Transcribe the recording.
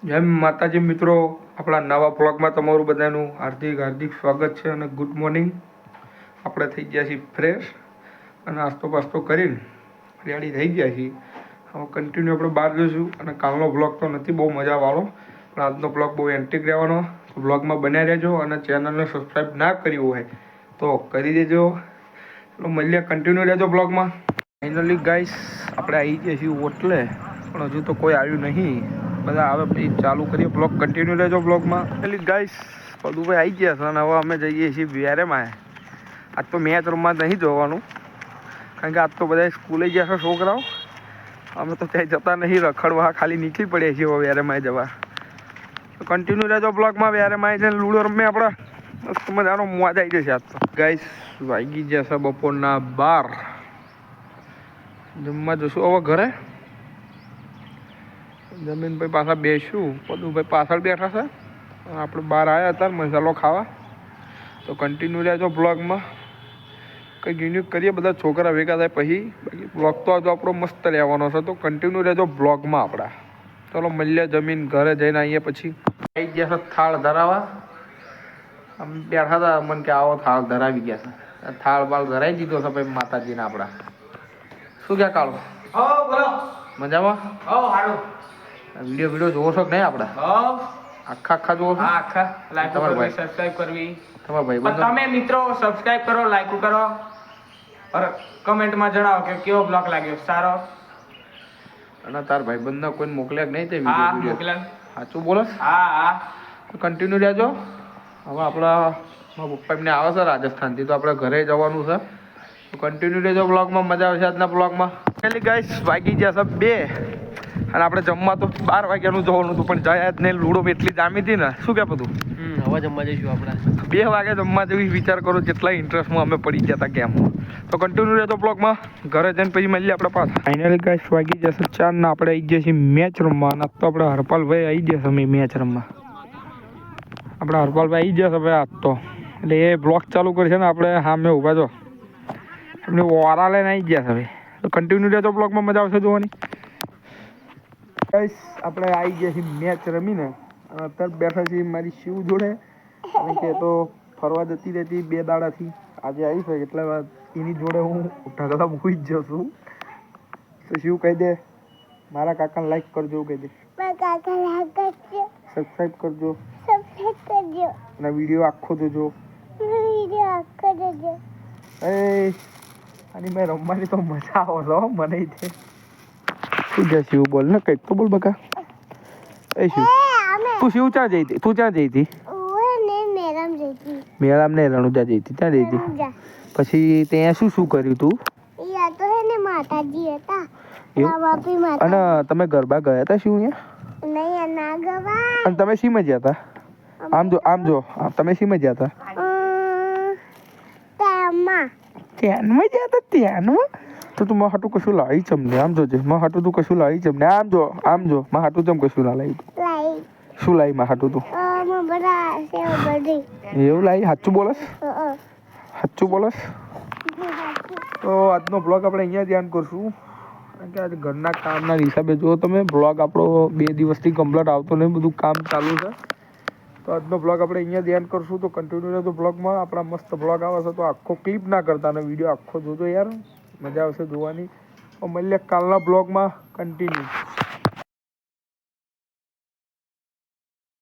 જય માતાજી મિત્રો, આપણા નવા બ્લોગમાં તમારું બધાનું હાર્દિક હાર્દિક સ્વાગત છે અને ગુડ મોર્નિંગ. આપણે થઈ ગયા છીએ ફ્રેશ અને નાસ્તો પાસ્તો કરીને રેડી થઈ ગયા છીએ. હવે કન્ટિન્યુ આપણે બહાર જઈશું અને કાલનો બ્લોગ તો નથી બહુ મજાવાળો, પણ આજનો બ્લોગ બહુ એન્ટિક રહેવાનો. બ્લોગમાં બન્યા રહેજો અને ચેનલને સબસ્ક્રાઈબ ના કરી હોય તો કરી દેજો. એટલે મળીએ, કન્ટિન્યુ રહેજો બ્લોગમાં. ફાઇનલી ગાઈસ આપણે આવી ગયા છીએ હોટલે, પણ હજુ તો કોઈ આવ્યું નહીં. બધા આવે પછી ચાલુ કરીએ બ્લોગ, કન્ટિન્યુ રહેજો બ્લોગમાં. એટલે ગાઈસ પદુભાઈ આવી ગયા છે અને હવે અમે જઈએ છીએ વ્યારેમાં. આજ તો મેચ રમવા નહીં જોવાનું, કારણ કે આજ તો બધા સ્કૂલે ગયા છે છોકરાઓ. અમે તો ત્યાં જતા નહીં, રખડવા ખાલી નીકળી પડ્યા છીએ હવે વ્યારેમાં જવા. તો કન્ટિન્યુ રહેજો બ્લોગમાં. વ્યારેમાં છે લૂડો રમે આપણે, મસ્ત મજાનો મોજ આવી જશે આજ તો. ગાઈસ વાગી જશે બપોરના 12. જમવા જશું હવે ઘરે. જમીનભાઈ પાછા બેસું, પદુભાઈ પાછળ બેઠા છે. આપણે બહાર આવ્યા હતા મસાલો ખાવા. તો કન્ટિન્યુ રહેજો બ્લોગમાં. કંઈક યુનિક કરીએ બધા છોકરા ભેગા થાય પછી. બાકી બ્લોગ તો આજે આપણો મસ્ત રહેવાનો છે, તો કન્ટિન્યુ રહેજો બ્લોગમાં આપણા. ચલો મળીએ જમીન ઘરે જઈને આવીએ પછી. આવી ગયા છે થાળ ધરાવા. આમ બેઠા હતા, મને કે આવો થાળ ધરાવી ગયા છે. થાળ બાળ ધરાવી દીધો છે ભાઈ માતાજીને આપણા. શું ક્યાં કાળો? બોલો મજામાં? સારું. વિડીયો જોવો છો કે નહીં આપણે? આખા જોવો છો? આખા. લાઈક કરવી, સબસ્ક્રાઇબ કરવી. તમારા ભાઈ તમે મિત્રો સબસ્ક્રાઇબ કરો, લાઈક કરો અને કમેન્ટમાં જણાવો કે કેવો બ્લોગ લાગ્યો, સારો. અને તાર ભાઈબંધને કોઈ મોકલ્યા કે નહીં તે વિડીયો? હા મોકલ્યા. સાચું બોલો? હા. તો કન્ટિન્યુ રહેજો. હવે આપણા મારા પપ્પા એમને આવે છે રાજસ્થાનથી, તો આપણે ઘરે જવાનું છે. તો કન્ટિન્યુ રહેજો બ્લોગમાં, મજા આવશે આજના બ્લોગમાં. એટલે ગાઈસ વાગી ગયા છે 2 અને આપણે જમવા તો 12 વાગ્યાનું જવાનું હતું, પણ જયા જ નહીં. લૂડો એટલી જામી હતી ને, શું કે બધું. હવે જમવા જઈશું આપણે 2 વાગે જમવા જેવી. વિચાર કરો જેટલા ઇન્ટરેસ્ટમાં અમે પડી ગયા હતા ગેમમાં. તો કન્ટિન્યુ રહેતો બ્લોગમાં. ઘરે જઈને પછી મળીએ આપણે પાછા. ફાઇનલી ગાઈસ વાગી જશે 4 ને આપણે આવી ગયા છીએ મેચ રમવા. અને તો આપણે હરપાલભાઈ આવી ગયા છે અમે મેચ રમવા. આપણા હરપાલભાઈ આવી ગયા છે ભાઈ આજ તો. એટલે એ બ્લોગ ચાલુ કરશે ને, આપણે હા મેં ઊભા છો એમને ઓરા લઈને આવી ગયા છે ભાઈ. તો કન્ટિન્યુ રહેતો બ્લોગમાં, મજા આવશે જોવાની. ગાઈસ આપણે આવી ગયા છીએ મેચ રમીને અને અત્યારે બેઠા છીએ મારી શિવ જોડે. કારણ કે તો ફરવા જતી રહેતી 2 દાડાથી, આજે આવી છે એટલે એની જોડે હું ઢગલા મૂકી જ જશું. તો શિવ કહી દે મારા કાકાને લાઈક કરજો, કહી દે સબસ્ક્રાઈબ કરજો અને વિડીયો આખો જોજો. એ અને મેં રમવાની તો મજા આવો મને છે. શું કે શિવ બોલ ને, કંઈક તો બોલ બકા. એ શિવ તું શિવ ક્યાં જઈ હતી? તું ક્યાં જઈ હતી? મેળામ ને રણુજા જઈ હતી. ત્યાં જઈ હતી પછી ત્યાં શું શું કર્યું તું? અને તમે ગરબા ગયા હતા શિવ અહીંયા? અને તમે શીમાં ગયા હતા? આમ જો તમે શીમાં ગયા હતા? ત્યાનમાં ગયા હતા? ત્યાનમાં તો તું માં હાટું કશું લાવી ચમને. આમ જોજે માં હાટું તું કશું લાવી ચમને. આમ જો માં હાટું ચમ કશું ના લાવી તું. શું લાવી માં હાટું તું? એવું લાવી? સાચું બોલસ? સાચું બોલસ? તો આજનો બ્લોગ આપણે અહીંયા ધ્યાન કરશું, કારણ કે આજે ઘરના કામના હિસાબે જો તમે બ્લોગ આપણો 2 દિવસથી કમ્પ્લીટ આવતો નહીં, બધું કામ ચાલુ છે. તો આજનો બ્લોગ આપણે અહીંયા ધ્યાન કરશું. તો કન્ટિન્યુ રહેતો બ્લોગમાં. આપણા મસ્ત બ્લોગ આવે છે, તો આખો ક્લિપ ના કરતા અને વિડીયો આખો જોજો યાર, મજા આવશે જોવાની. મળીએ કાલના બ્લોગમાં કન્ટિન્યુ.